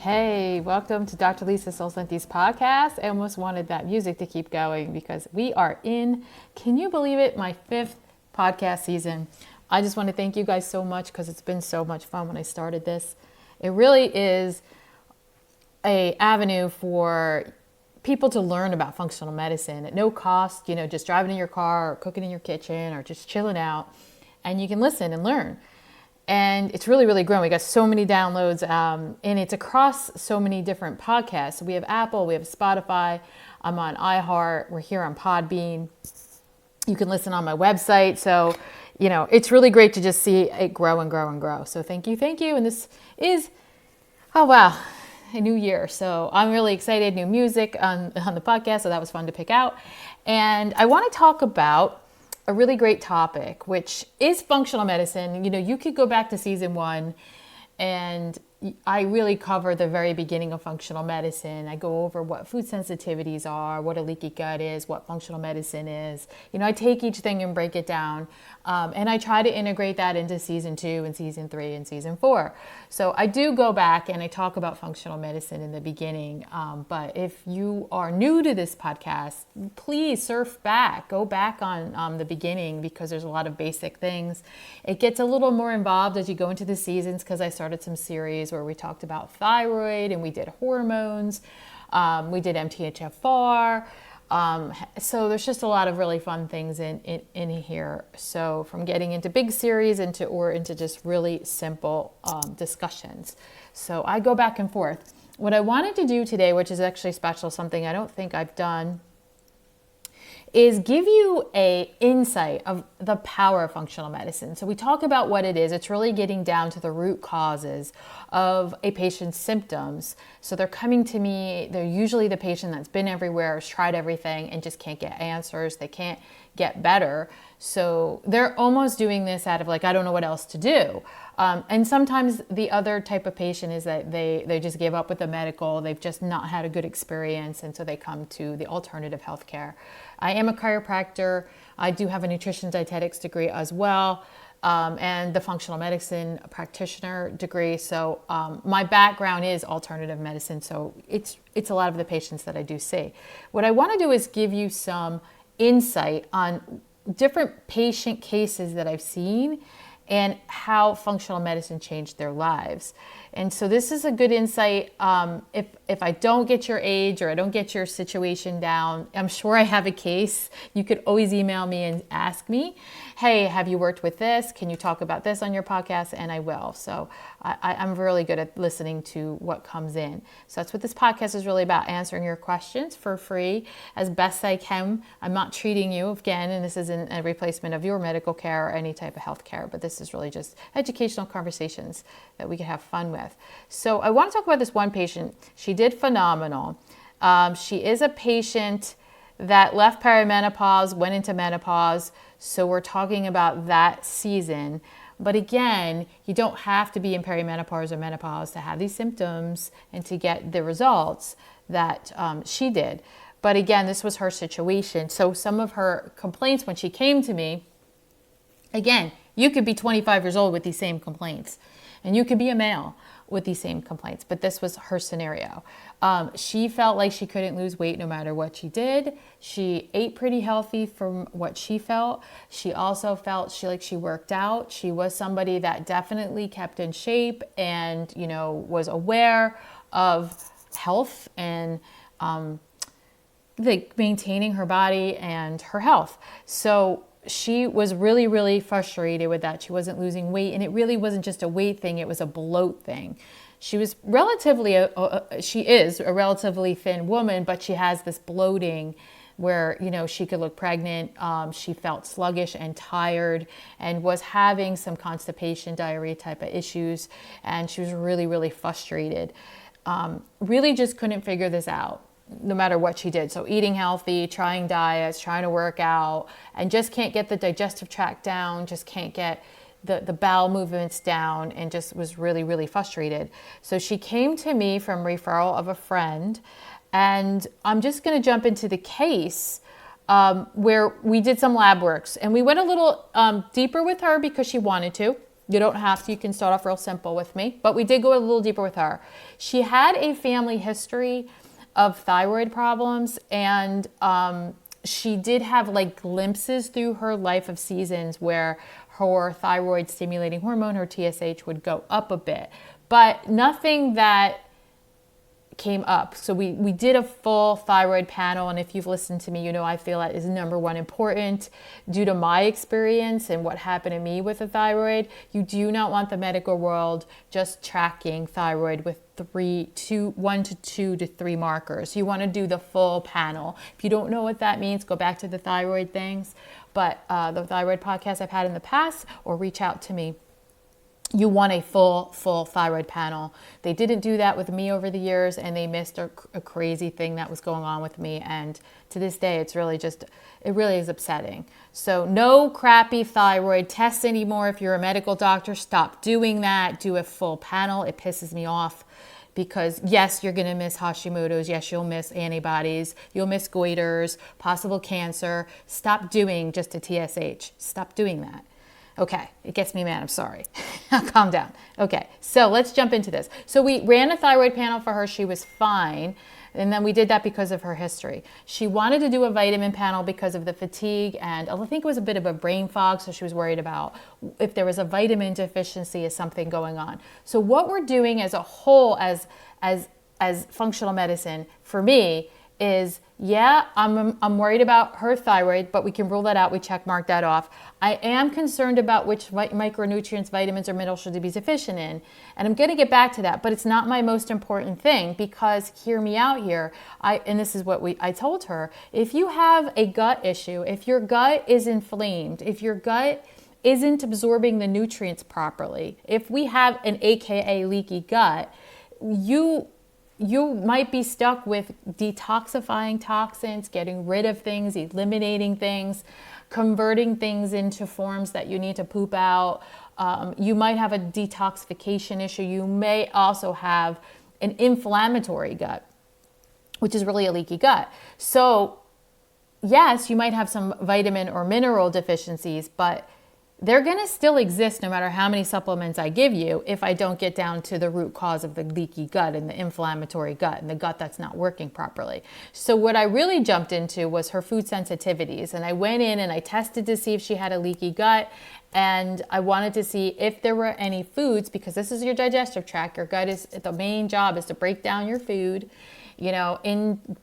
Hey, welcome to Dr. Lisa Sulsenti's podcast. I almost wanted that music to keep going because we are in, can you believe it, my 5th podcast season. I just want to thank you guys so much because it's been so much fun when I started this. It really is an avenue for people to learn about functional medicine at no cost, just driving in your car or cooking in your kitchen or just chilling out, and you can listen and learn. And it's really, really grown. We got so many downloads, and it's across so many different podcasts. So we have Apple, we have Spotify, I'm on iHeart, we're here on Podbean. You can listen on my website. So, it's really great to just see it grow and grow and grow. So thank you. And this is, oh wow, a new year. So I'm really excited. New music on the podcast. So that was fun to pick out. And I want to talk about a really great topic, which is functional medicine. You could go back to season 1 and I really cover the very beginning of functional medicine. I go over what food sensitivities are, what a leaky gut is, what functional medicine is. I take each thing and break it down. And I try to integrate that into season 2 and season 3 and season 4. So I do go back and I talk about functional medicine in the beginning. But if you are new to this podcast, please surf back, go back on the beginning because there's a lot of basic things. It gets a little more involved as you go into the seasons because I started some series where we talked about thyroid and we did hormones. We did MTHFR. So there's just a lot of really fun things in here. So from getting into big series into just really simple discussions. So I go back and forth. What I wanted to do today, which is actually special, something I don't think I've done, is give you a insight of the power of functional medicine. So we talk about what it is. It's really getting down to the root causes of a patient's symptoms. So they're coming to me, they're usually the patient that's been everywhere, has tried everything and just can't get answers. They can't get better. So they're almost doing this out of I don't know what else to do. And sometimes the other type of patient is that they just give up with the medical. They've just not had a good experience. And so they come to the alternative healthcare. I am a chiropractor. I do have a nutrition dietetics degree as well. And the functional medicine practitioner degree. So my background is alternative medicine. So it's a lot of the patients that I do see. What I want to do is give you some insight on different patient cases that I've seen and how functional medicine changed their lives. And so this is a good insight. If I don't get your age or I don't get your situation down, I'm sure I have a case. You could always email me and ask me, hey, have you worked with this? Can you talk about this on your podcast? And I will. So I'm really good at listening to what comes in. So that's what this podcast is really about, answering your questions for free as best I can. I'm not treating you again, and this isn't a replacement of your medical care or any type of health care, but this is really just educational conversations that we can have fun with. So I want to talk about this one patient. She did phenomenal. She is a patient that left perimenopause, went into menopause. So we're talking about that season. But again, you don't have to be in perimenopause or menopause to have these symptoms and to get the results that she did. But again, this was her situation. So some of her complaints when she came to me, again, you could be 25 years old with these same complaints, and you could be a male with these same complaints, but this was her scenario. She felt like she couldn't lose weight no matter what she did. She ate pretty healthy from what she felt. She also felt she worked out. She was somebody that definitely kept in shape and, was aware of health and maintaining her body and her health. So she was really, really frustrated with that. She wasn't losing weight, and it really wasn't just a weight thing. It was a bloat thing. She was she is a relatively thin woman, but she has this bloating where, she could look pregnant. She felt sluggish and tired and was having some constipation, diarrhea type of issues. And she was really, really frustrated. Really just couldn't figure this out, no matter what she did. So eating healthy, trying diets, trying to work out, and just can't get the digestive tract down, just can't get the bowel movements down, and just was really, really frustrated. So she came to me from referral of a friend, and I'm just going to jump into the case where we did some lab works, and we went a little deeper with her because she wanted to. You don't have to. You can start off real simple with me. But we did go a little deeper with her. She had a family history of thyroid problems, and she did have like glimpses through her life of seasons where her thyroid stimulating hormone, her TSH, would go up a bit, but nothing that came up. So we did a full thyroid panel, and if you've listened to me, you know I feel that is number one important due to my experience and what happened to me with the thyroid. You do not want the medical world just tracking thyroid with 1 to 2 to 3 markers. You want to do the full panel. If you don't know what that means, go back to the thyroid things, but the thyroid podcast I've had in the past, or reach out to me. You want a full thyroid panel. They didn't do that with me over the years, and they missed a crazy thing that was going on with me. And to this day, it really is upsetting. So no crappy thyroid tests anymore. If you're a medical doctor, stop doing that. Do a full panel. It pisses me off because yes, you're going to miss Hashimoto's. Yes, you'll miss antibodies. You'll miss goiters, possible cancer. Stop doing just a TSH. Stop doing that. Okay, it gets me mad. I'm sorry. Calm down. Okay, so let's jump into this. So we ran a thyroid panel for her. She was fine. And then we did that because of her history. She wanted to do a vitamin panel because of the fatigue, and I think it was a bit of a brain fog, so she was worried about if there was a vitamin deficiency or something going on. So what we're doing as a whole, as functional medicine, for me, is, yeah, I'm worried about her thyroid, but we can rule that out. We check mark that off. I am concerned about which micronutrients, vitamins, or minerals should be deficient in. And I'm going to get back to that, but it's not my most important thing because, hear me out here, and this is what I told her, if you have a gut issue, if your gut is inflamed, if your gut isn't absorbing the nutrients properly, if we have an AKA leaky gut, you might be stuck with detoxifying toxins, getting rid of things, eliminating things, converting things into forms that you need to poop out. You might have a detoxification issue. You may also have an inflammatory gut, which is really a leaky gut. So yes, you might have some vitamin or mineral deficiencies, but they're going to still exist no matter how many supplements I give you if I don't get down to the root cause of the leaky gut and the inflammatory gut and the gut that's not working properly. So what I really jumped into was her food sensitivities, and I went in and I tested to see if she had a leaky gut, and I wanted to see if there were any foods, because this is your digestive tract. Your gut is, the main job is to break down your food,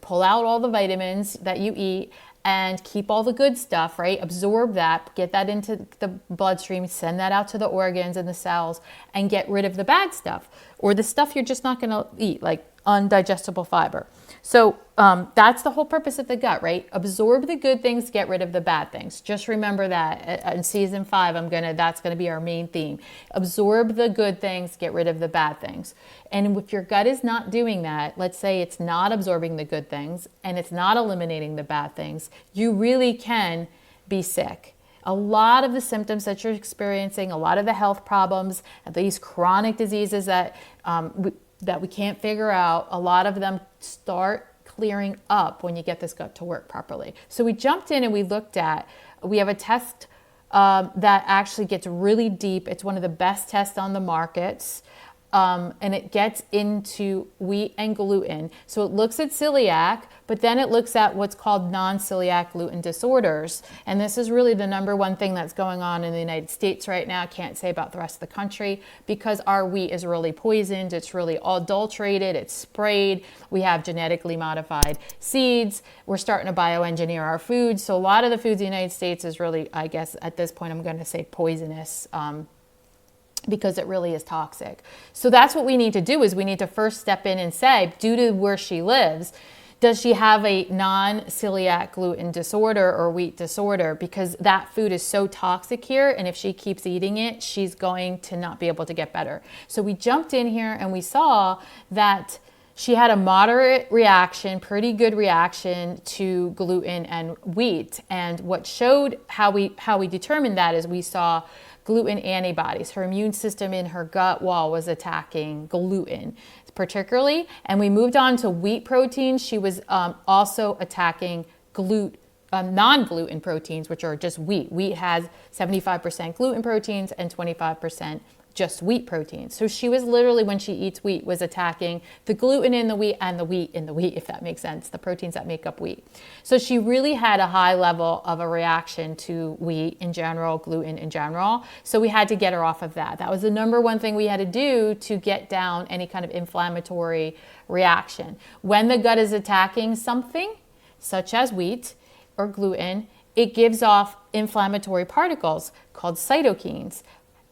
pull out all the vitamins that you eat, and keep all the good stuff, right? Absorb that, get that into the bloodstream, send that out to the organs and the cells, and get rid of the bad stuff or the stuff you're just not going to eat, like undigestible fiber. So that's the whole purpose of the gut, right? Absorb the good things, get rid of the bad things. Just remember that in season 5, that's going to be our main theme. Absorb the good things, get rid of the bad things. And if your gut is not doing that, let's say it's not absorbing the good things and it's not eliminating the bad things, you really can be sick. A lot of the symptoms that you're experiencing, a lot of the health problems, these chronic diseases that we can't figure out, a lot of them start clearing up when you get this gut to work properly. So we jumped in and we have a test that actually gets really deep. It's one of the best tests on the markets. And it gets into wheat and gluten. So it looks at celiac, but then it looks at what's called non-celiac gluten disorders. And this is really the number one thing that's going on in the United States right now. I can't say about the rest of the country because our wheat is really poisoned. It's really adulterated. It's sprayed. We have genetically modified seeds. We're starting to bioengineer our food. So a lot of the foods in the United States is really, I guess at this point, I'm going to say poisonous. Because it really is toxic. So that's what we need to do is we need to first step in and say, due to where she lives, does she have a non-celiac gluten disorder or wheat disorder? Because that food is so toxic here, and if she keeps eating it, she's going to not be able to get better. So we jumped in here and we saw that she had a moderate reaction, pretty good reaction to gluten and wheat. And what showed how we determined that is we saw gluten antibodies. Her immune system in her gut wall was attacking gluten particularly. And we moved on to wheat protein. She was also attacking non-gluten proteins, which are just wheat. Wheat has 75% gluten proteins and 25% just wheat proteins. So she was literally, when she eats wheat, was attacking the gluten in the wheat and the wheat in the wheat, if that makes sense, the proteins that make up wheat. So she really had a high level of a reaction to wheat in general, gluten in general. So we had to get her off of that. That was the number one thing we had to do to get down any kind of inflammatory reaction. When the gut is attacking something, such as wheat or gluten, it gives off inflammatory particles called cytokines.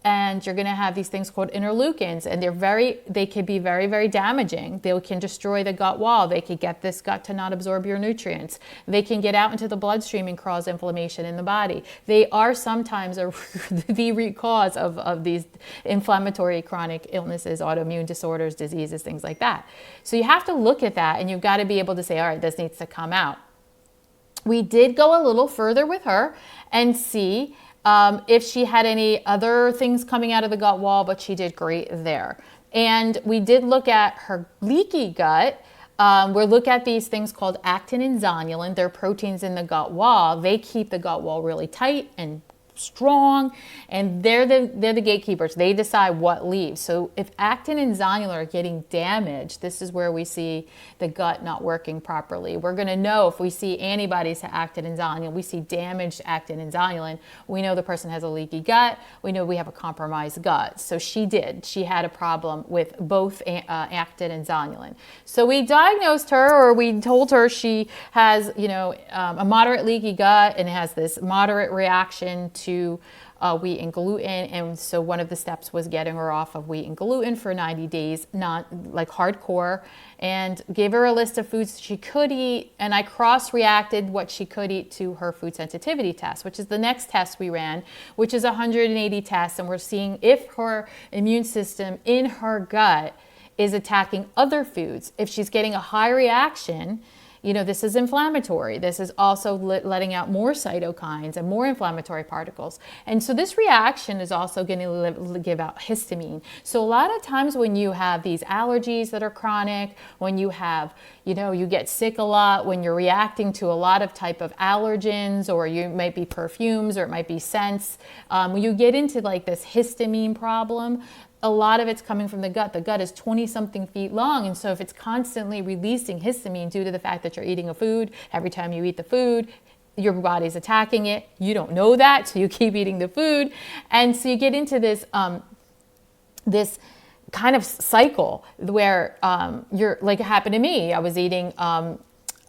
And you're going to have these things called interleukins, and they can be very, very damaging. They can destroy the gut wall. They can get this gut to not absorb your nutrients. They can get out into the bloodstream and cause inflammation in the body. They are sometimes the root cause of these inflammatory chronic illnesses, autoimmune disorders, diseases, things like that. So you have to look at that, and you've got to be able to say, all right, this needs to come out. We did go a little further with her and see if she had any other things coming out of the gut wall, but she did great there. And we did look at her leaky gut. We'll look at these things called actin and zonulin. They're proteins in the gut wall. They keep the gut wall really tight and strong, and they're the gatekeepers. They decide what leaves. So if actin and zonulin are getting damaged, this is where we see the gut not working properly. We're going to know if we see antibodies to actin and zonulin, we see damaged actin and zonulin, we know the person has a leaky gut. We know we have a compromised gut. So she had a problem with both actin and zonulin. So we diagnosed her, or we told her she has, a moderate leaky gut and has this moderate reaction to wheat and gluten. And so one of the steps was getting her off of wheat and gluten for 90 days, not like hardcore, and gave her a list of foods she could eat. And I cross-reacted what she could eat to her food sensitivity test, which is the next test we ran, which is 180 tests. And we're seeing if her immune system in her gut is attacking other foods. If she's getting a high reaction, this is inflammatory. This is also letting out more cytokines and more inflammatory particles. And so this reaction is also going to give out histamine. So a lot of times when you have these allergies that are chronic, when you have, you get sick a lot, when you're reacting to a lot of type of allergens, or you might be perfumes, or it might be scents, when you get into like this histamine problem, a lot of it's coming from the gut. The gut is 20-something feet long, and so if it's constantly releasing histamine due to the fact that you're eating a food, every time you eat the food, your body's attacking it. You don't know that, so you keep eating the food. And so you get into this this kind of cycle where you're, like it happened to me. I was eating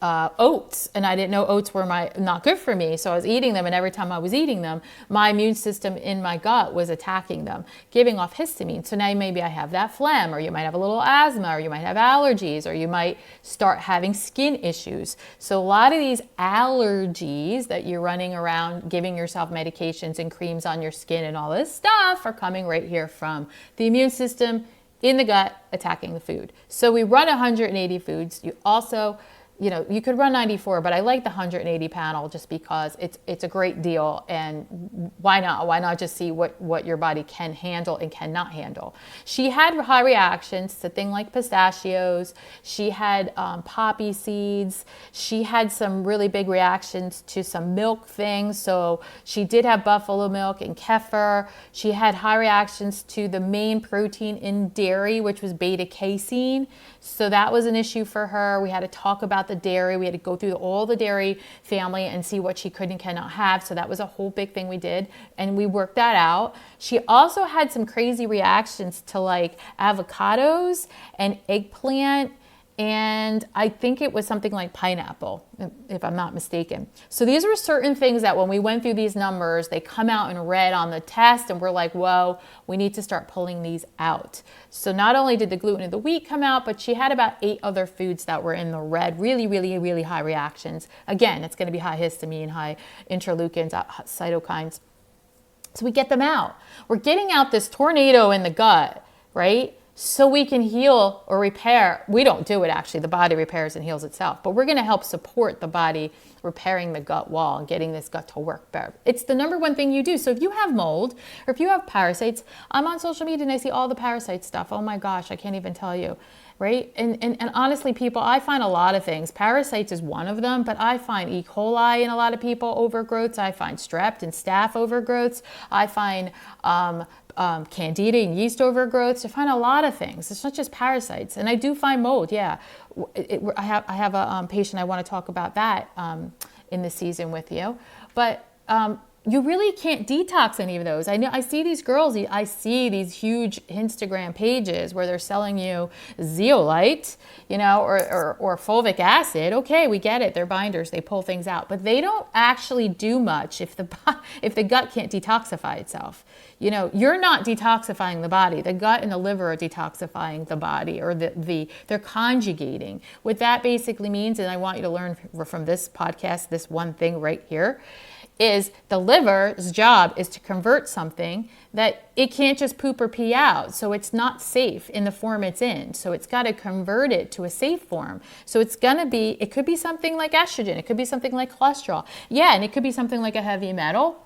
oats, and I didn't know oats were not good for me. So I was eating them, and every time I was eating them, my immune system in my gut was attacking them, giving off histamine. So now maybe I have that phlegm, or you might have a little asthma, or you might have allergies, or you might start having skin issues. So a lot of these allergies that you're running around giving yourself medications and creams on your skin and all this stuff are coming right here from the immune system in the gut attacking the food. So we run 180 foods. You also, you could run 94, but I like the 180 panel just because it's a great deal. And why not? Why not just see what your body can handle and cannot handle? She had high reactions to things like pistachios. She had poppy seeds. She had some really big reactions to some milk things. So she did have buffalo milk and kefir. She had high reactions to the main protein in dairy, which was beta casein. So that was an issue for her. We had to talk about the dairy. We had to go through all the dairy family and see what she could and cannot have. So that was a whole big thing we did, and we worked that out. She also had some crazy reactions to like avocados and eggplant, and I think it was something like pineapple, if I'm not mistaken. So these were certain things that when we went through these numbers, they come out in red on the test, and we're like, whoa, we need to start pulling these out. So not only did the gluten and the wheat come out, but she had about 8 other foods that were in the red, really, really, really high reactions. Again, it's going to be high histamine, high interleukins, cytokines. So we get them out. We're getting out this tornado in the gut, right? so we can heal or repair. We don't do it actually, the body repairs and heals itself, but we're going to help support the body repairing the gut wall and getting this gut to work better. It's the number one thing you do. So if you have mold or if you have parasites, I'm on social media and I see all the parasite stuff. Oh my gosh, I can't even tell you, right? And honestly, people, I find a lot of things. Parasites is one of them, but I find E. coli in a lot of people overgrowths. I find strep and staph overgrowths. I find candida and yeast overgrowths. I find a lot of things. It's not just parasites. And I do find mold, yeah. I have a patient I want to talk about that in the season with you. But you really can't detox any of those. I see these girls, I see these huge Instagram pages where they're selling you zeolite, or fulvic acid. Okay, we get it. They're binders. They pull things out, but they don't actually do much if the gut can't detoxify itself. You're not detoxifying the body. The gut and the liver are detoxifying the body, or they're conjugating. What that basically means, and I want you to learn from this podcast, this one thing right here, is the liver's job is to convert something that it can't just poop or pee out. So it's not safe in the form it's in. So it's got to convert it to a safe form. So it could be something like estrogen. It could be something like cholesterol. Yeah, and it could be something like a heavy metal.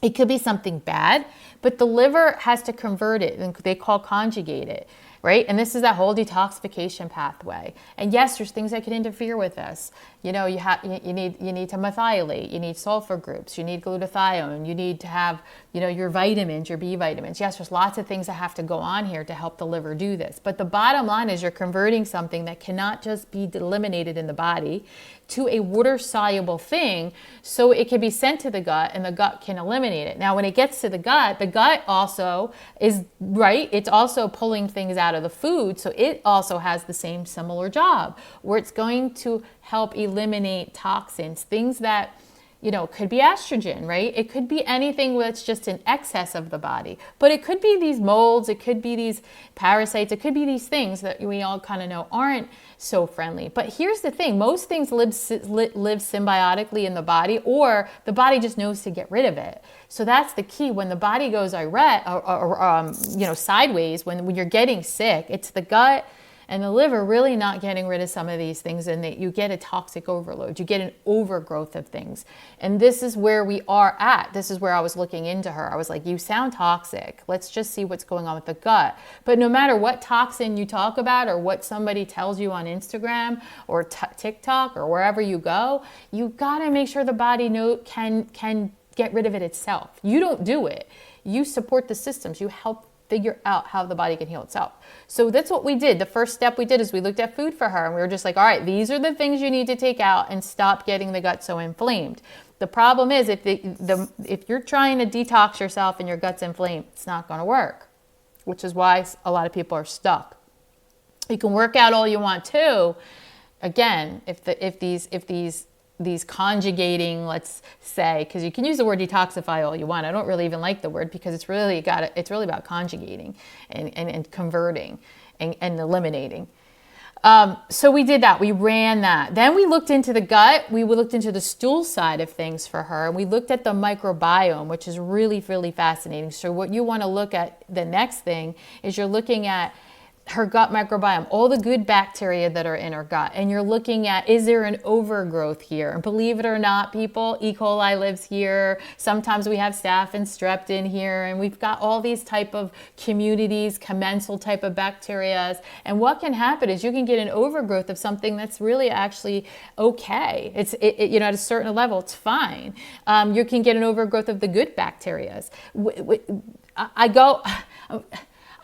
It could be something bad, but the liver has to convert it, and they call conjugate it, right? And this is that whole detoxification pathway. And yes, there's things that can interfere with this. You need to methylate, you need sulfur groups, you need glutathione, you need to have, your vitamins, your B vitamins. Yes, there's lots of things that have to go on here to help the liver do this. But the bottom line is you're converting something that cannot just be eliminated in the body to a water-soluble thing so it can be sent to the gut and the gut can eliminate it. Now, when it gets to the gut also is, right, it's also pulling things out of the food, so it also has the same similar job where it's going to help eliminate toxins, things that, could be estrogen, right? It could be anything that's just in excess of the body, but it could be these molds, it could be these parasites, it could be these things that we all kind of know aren't so friendly. But here's the thing, most things live symbiotically in the body, or the body just knows to get rid of it. So that's the key. When the body goes irate or sideways, when you're getting sick, it's the gut and the liver really not getting rid of some of these things, and that you get a toxic overload. You get an overgrowth of things. And this is where we are at. This is where I was looking into her. I was like, you sound toxic. Let's just see what's going on with the gut. But no matter what toxin you talk about or what somebody tells you on Instagram or TikTok or wherever you go, you got to make sure the body can get rid of it itself. You don't do it. You support the systems. You help figure out how the body can heal itself. So that's what we did. The first step we did is we looked at food for her, and we were just like, all right, these are the things you need to take out and stop getting the gut so inflamed. The problem is if you're trying to detox yourself and your gut's inflamed, it's not going to work, which is why a lot of people are stuck. You can work out all you want to. Again, if these conjugating, let's say, because you can use the word detoxify all you want. I don't really even like the word because it's really about conjugating and converting and eliminating. So we did that. We ran that. Then we looked into the gut. We looked into the stool side of things for her. And we looked at the microbiome, which is really, really fascinating. So what you want to look at, the next thing, is you're looking at her gut microbiome, all the good bacteria that are in her gut. And you're looking at, is there an overgrowth here? And believe it or not, people, E. coli lives here. Sometimes we have staph and strep in here. And we've got all these type of communities, commensal type of bacteria. And what can happen is you can get an overgrowth of something that's really actually okay. It's at a certain level, it's fine. You can get an overgrowth of the good bacteria.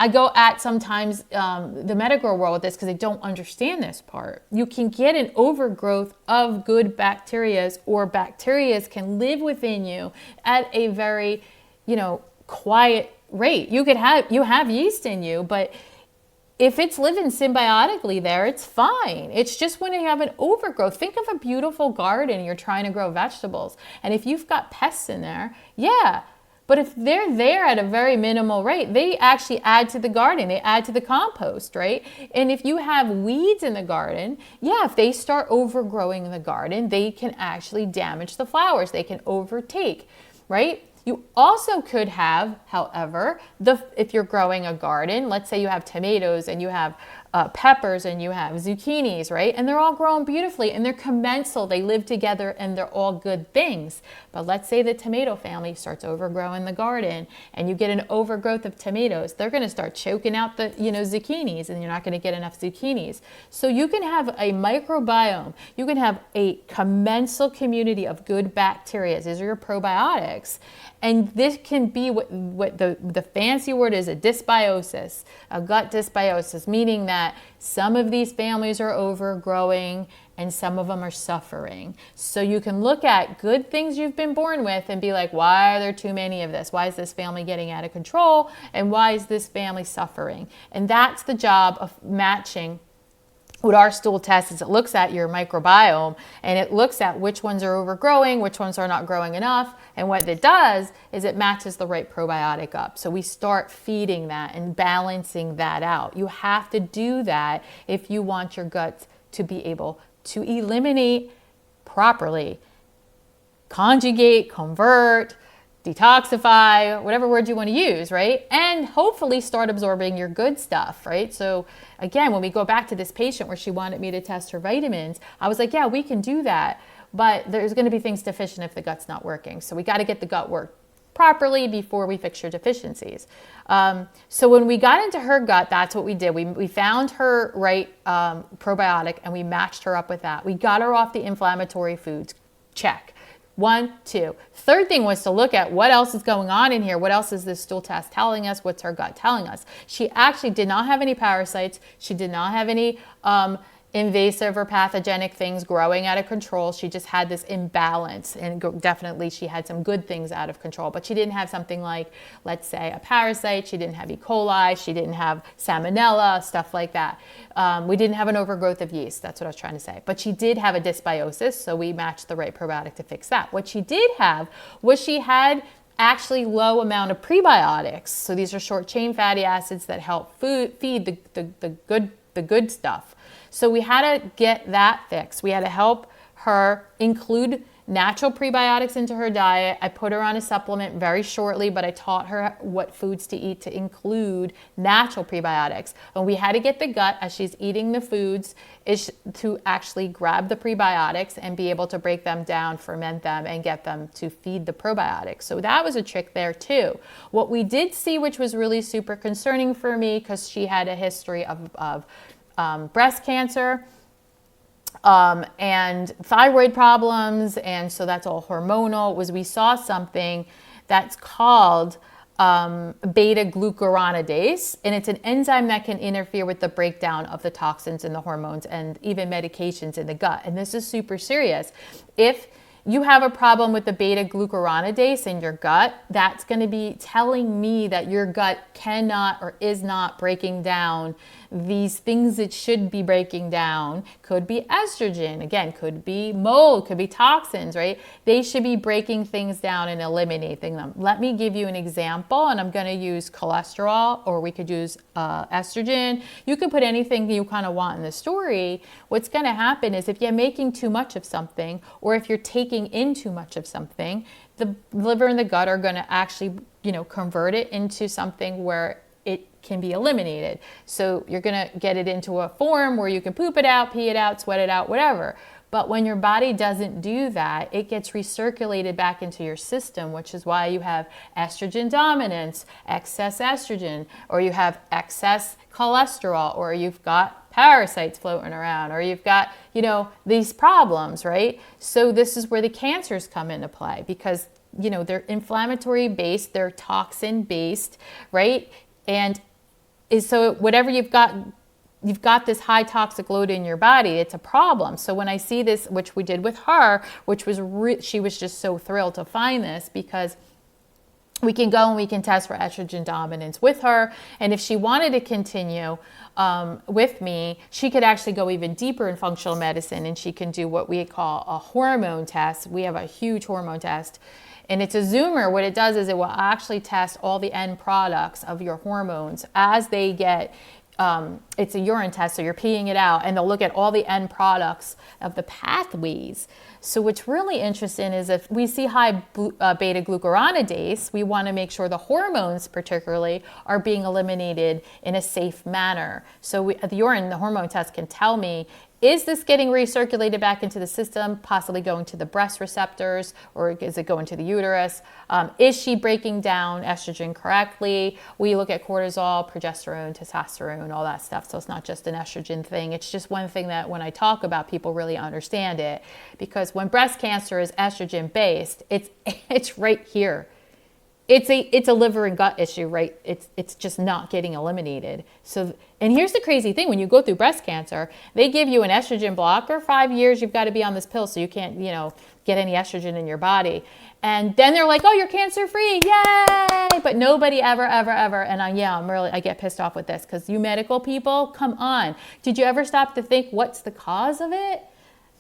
I go at sometimes the medical world with this because they don't understand this part. You can get an overgrowth of good bacteria, or bacteria can live within you at a very, quiet rate. You have yeast in you, but if it's living symbiotically there, it's fine. It's just when you have an overgrowth. Think of a beautiful garden and you're trying to grow vegetables. And if you've got pests in there, yeah. But if they're there at a very minimal rate, they actually add to the garden. They add to the compost, right? And if you have weeds in the garden, yeah, if they start overgrowing in the garden, they can actually damage the flowers. They can overtake, right? You also could have, however, if you're growing a garden, let's say you have tomatoes and you have peppers and you have zucchinis, right? And they're all growing beautifully and they're commensal. They live together and they're all good things. But let's say the tomato family starts overgrowing the garden and you get an overgrowth of tomatoes. They're going to start choking out the, zucchinis, and you're not going to get enough zucchinis. So you can have a microbiome. You can have a commensal community of good bacteria. These are your probiotics. And this can be what the fancy word is, a dysbiosis, a gut dysbiosis, meaning that some of these families are overgrowing and some of them are suffering. So you can look at good things you've been born with and be like, why are there too many of this? Why is this family getting out of control? And why is this family suffering? And that's the job of matching. What our stool test is, it looks at your microbiome and it looks at which ones are overgrowing, which ones are not growing enough. And what it does is it matches the right probiotic up. So we start feeding that and balancing that out. You have to do that if you want your gut to be able to eliminate properly, conjugate, convert, detoxify, whatever word you want to use, right? And hopefully start absorbing your good stuff, right? So again, when we go back to this patient where she wanted me to test her vitamins, I was like, yeah, we can do that, but there's going to be things deficient if the gut's not working. So we got to get the gut work properly before we fix your deficiencies. So when we got into her gut, that's what we did. We found her right probiotic and we matched her up with that. We got her off the inflammatory foods. Check. 1, 2. Third thing was to look at what else is going on in here. What else is this stool test telling us? What's her gut telling us? She actually did not have any parasites. She did not have any invasive or pathogenic things growing out of control. She just had this imbalance, and definitely she had some good things out of control, but she didn't have something like, let's say, a parasite. She didn't have E. coli. She didn't have salmonella, stuff like that. We didn't have an overgrowth of yeast. That's what I was trying to say. But she did have a dysbiosis, so we matched the right probiotic to fix that. What she did have was she had actually low amount of prebiotics. So these are short chain fatty acids that help feed the good stuff. So we had to get that fixed. We had to help her include natural prebiotics into her diet. I put her on a supplement very shortly, but I taught her what foods to eat to include natural prebiotics. And we had to get the gut, as she's eating the foods, is to actually grab the prebiotics and be able to break them down, ferment them, and get them to feed the probiotics. So that was a trick there too. What we did see, which was really super concerning for me, because she had a history of breast cancer and thyroid problems, and so that's all hormonal, was we saw something that's called beta-glucuronidase, and it's an enzyme that can interfere with the breakdown of the toxins and the hormones and even medications in the gut. And this is super serious. If you have a problem with the beta-glucuronidase in your gut, that's going to be telling me that your gut cannot or is not breaking down these things it should be breaking down. Could be estrogen, again, could be mold, could be toxins, right? They should be breaking things down and eliminating them. Let me give you an example, and I'm going to use cholesterol, or we could use estrogen. You can put anything you kind of want in the story. What's going to happen is if you're making too much of something, or if you're taking in too much of something, the liver and the gut are going to actually, convert it into something where it can be eliminated. So you're going to get it into a form where you can poop it out, pee it out, sweat it out, whatever. But when your body doesn't do that, it gets recirculated back into your system, which is why you have estrogen dominance, excess estrogen, or you have excess cholesterol, or you've got parasites floating around, or you've got, these problems, right? So this is where the cancers come into play, because, they're inflammatory based, they're toxin based, right? And so whatever you've got this high toxic load in your body, it's a problem. So when I see this, which we did with her, which was she was just so thrilled to find this, because we can go and we can test for estrogen dominance with her. And if she wanted to continue with me, she could actually go even deeper in functional medicine, and she can do what we call a hormone test. We have a huge hormone test. And it's a zoomer. What it does is it will actually test all the end products of your hormones as they get it's a urine test, so you're peeing it out, and they'll look at all the end products of the pathways. So what's really interesting is if we see high beta glucuronidase, we want to make sure the hormones particularly are being eliminated in a safe manner. So the urine, the hormone test can tell me, is this getting recirculated back into the system, possibly going to the breast receptors, or is it going to the uterus? Is she breaking down estrogen correctly? We look at cortisol, progesterone, testosterone, all that stuff. So it's not just an estrogen thing. It's just one thing that when I talk about, people really understand it. Because when breast cancer is estrogen based, it's right here. It's a liver and gut issue, right? It's just not getting eliminated. So, and here's the crazy thing: when you go through breast cancer, they give you an estrogen blocker. 5 years, you've got to be on this pill, so you can't, get any estrogen in your body. And then they're like, "Oh, you're cancer free, yay!" But nobody ever, and I get pissed off with this because you medical people, come on, did you ever stop to think what's the cause of it?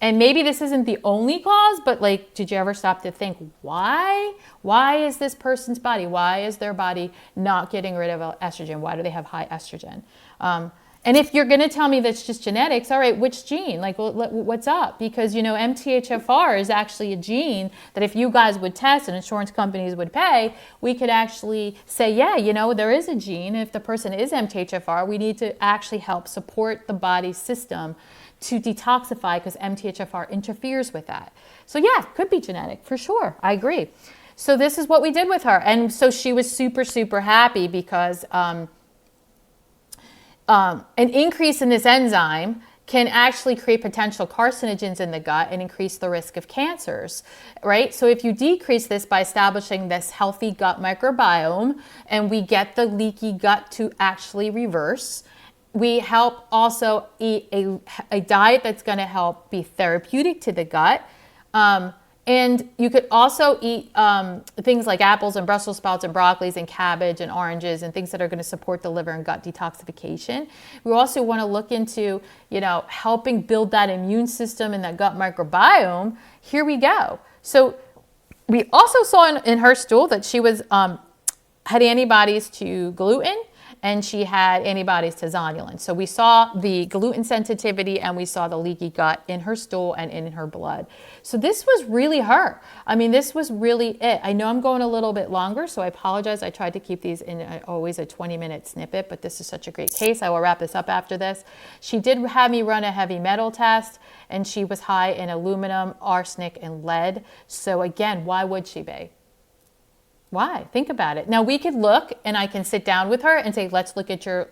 And maybe this isn't the only cause, but did you ever stop to think why? Why is this person's body? Why is their body not getting rid of estrogen? Why do they have high estrogen? And if you're going to tell me that's just genetics, all right, which gene? What's up? Because, MTHFR is actually a gene that if you guys would test and insurance companies would pay, we could actually say, yeah, there is a gene. If the person is MTHFR, we need to actually help support the body's system to detoxify because MTHFR interferes with that. So yeah, could be genetic for sure. I agree. So this is what we did with her. And so she was super, super happy because an increase in this enzyme can actually create potential carcinogens in the gut and increase the risk of cancers, right? So if you decrease this by establishing this healthy gut microbiome and we get the leaky gut to actually reverse, we help also eat a diet that's going to help be therapeutic to the gut. And you could also eat things like apples and Brussels sprouts and broccolis and cabbage and oranges and things that are going to support the liver and gut detoxification. We also want to look into, helping build that immune system and that gut microbiome. Here we go. So we also saw in her stool that she was had antibodies to gluten, and she had antibodies to zonulin. So we saw the gluten sensitivity and we saw the leaky gut in her stool and in her blood. So this was really her. I mean, this was really it. I know I'm going a little bit longer, so I apologize. I tried to keep these in always a 20-minute snippet, but this is such a great case. I will wrap this up after this. She did have me run a heavy metal test, and she was high in aluminum, arsenic, and lead. So again, why would she be? Why? Think about it. Now we could look, and I can sit down with her and say, let's look at your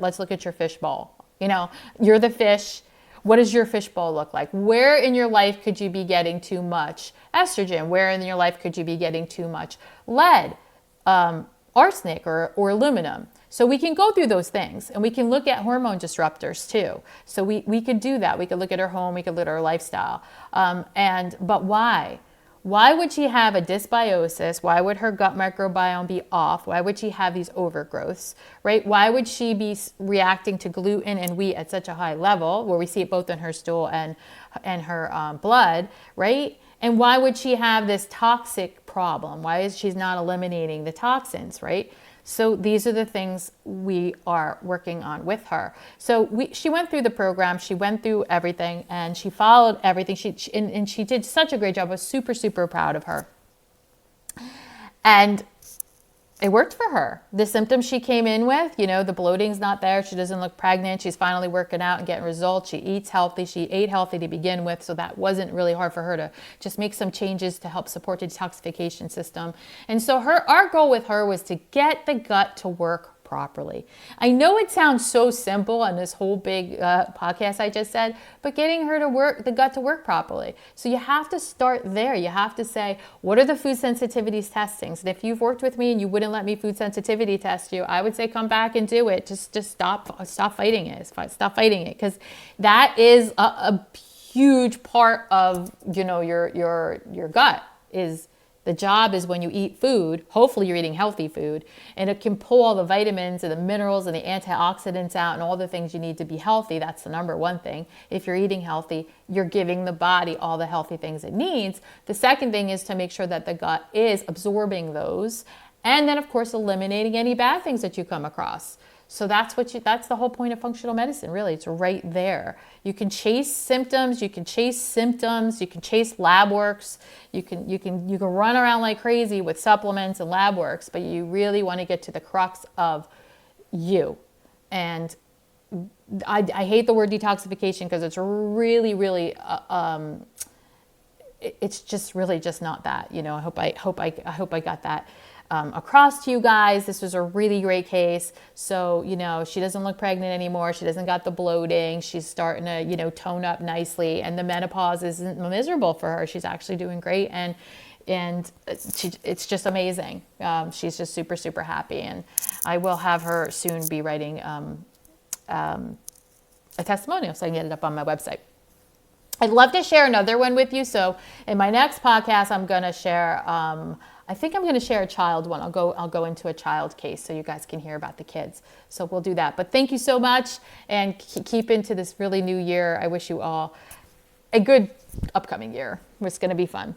fish bowl. You're the fish. What does your fish bowl look like? Where in your life could you be getting too much estrogen? Where in your life could you be getting too much lead, arsenic, or aluminum? So we can go through those things, and we can look at hormone disruptors too. So we could do that. We could look at her home. We could look at her lifestyle. But why? Why would she have a dysbiosis? Why would her gut microbiome be off? Why would she have these overgrowths, right? Why would she be reacting to gluten and wheat at such a high level, where we see it both in her stool and her blood, right? And why would she have this toxic problem? Why is she not eliminating the toxins, right? So these are the things we are working on with her. So she went through the program, she went through everything, and she followed everything. And she did such a great job. I was super, super proud of her. And it worked for her. The symptoms she came in with, the bloating's not there. She doesn't look pregnant. She's finally working out and getting results. She eats healthy. She ate healthy to begin with. So that wasn't really hard for her to just make some changes to help support the detoxification system. And so our goal with her was to get the gut to work properly. I know it sounds so simple on this whole big podcast I just said, but getting her to work, the gut to work properly. So you have to start there. You have to say, what are the food sensitivities testings? And if you've worked with me and you wouldn't let me food sensitivity test you, I would say come back and do it. Just stop fighting it. Stop fighting it, because that is a huge part of your gut. Is the job is when you eat food, hopefully you're eating healthy food, and it can pull all the vitamins and the minerals and the antioxidants out and all the things you need to be healthy. That's the number one thing. If you're eating healthy, you're giving the body all the healthy things it needs. The second thing is to make sure that the gut is absorbing those, and then of course eliminating any bad things that you come across. So that's that's the whole point of functional medicine, really. It's right there. You can chase symptoms, you can chase lab works, you can run around like crazy with supplements and lab works, but you really want to get to the crux of you. And I hate the word detoxification because it's really, really it's just really just not that. I hope I got that across to you guys. This was a really great case. So, she doesn't look pregnant anymore. She doesn't got the bloating. She's starting to, tone up nicely, and the menopause isn't miserable for her. She's actually doing great. And it's just amazing. She's just super, super happy. And I will have her soon be writing a testimonial so I can get it up on my website. I'd love to share another one with you. So in my next podcast, I'm going to share, I think I'm going to share a child one. I'll go into a child case so you guys can hear about the kids. So we'll do that. But thank you so much, and keep into this really new year. I wish you all a good upcoming year. It's going to be fun.